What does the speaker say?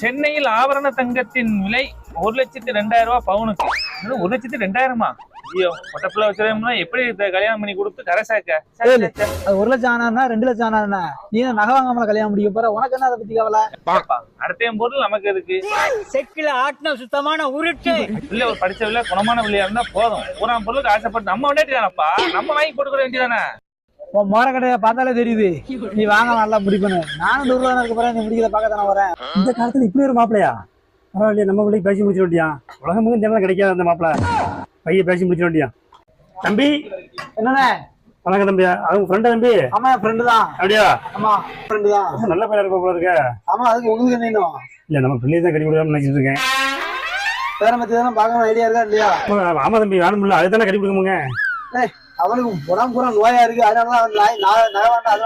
சென்னையில் ஆபரண தங்கத்தின் விலை 1,02,000 ரூபாய் பவுனுக்கு. 1,02,000 ஐயோ, மொட்டப்பிள்ள வச்சிருந்தோம்னா எப்படி கல்யாணம் பண்ணி கொடுத்து கரை சேர்க்க? அது 1 லட்சம் ஆனா 2 லட்சம் ஆனா நீ நகை வாங்காம கல்யாணம் முடிக்க போற, உனக்கு என்ன அதை பத்தி கவலை? அடுத்த பொருள் நமக்கு இருக்கு. செக்கில ஆட்டின சுத்தமான உருட்டு இல்ல, ஒரு படிச்ச விலை குணமான விலையா இருந்தா போதும். ஊராம் பொருளுக்கு ஆசைப்பட்டு நம்ம விளையாட்டுதானப்பா, நம்ம வாங்கி போட்டுக்க வேண்டியதானே. உன் மோர கடையை பார்த்தாலே தெரியுது நீ வாங்க நல்லா முடிப்பேன்னு. நானும் ஊர்ல இருக்க போறேன், நீ முடிக்கல பார்க்க தானே வரேன். இந்த காலத்துல இப்படி ஒரு மாப்பிளையா? பரவாயில்லையா, நம்ம பிள்ளைக்கு பேசி முடிச்சிட வேண்டியா? உலகம் தேவை கிடைக்காது அந்த மாப்பிள்ள பையன் பேசி முடிச்சிட வேண்டியா? தம்பி என்னண்ணே? வணக்கம் தம்பி. அது ஃப்ரெண்டா தம்பி? ஆமா, ஃப்ரெண்டு தான். அப்படியா? ஆமா, ஃப்ரெண்டு தான். நல்ல பையன் இருக்க போல இருக்க. ஆமா, அதுக்கு உங்களுக்கு என்ன இன்னும்? இல்ல, நம்ம பிள்ளையை தான் கட்டி கொடுக்காம நினைச்சிட்டு இருக்கேன். வேற மத்தி தானே பார்க்கணும் ஐடியா இருக்கா இல்லையா? ஆமா தம்பி, வேணும் இல்ல, அதுதானே கட்டி கொடுக்கமுங்க. அவனுக்கு உடம்பு பூரா நோயா இருக்கு, அதனால நகை வேண்டாம்.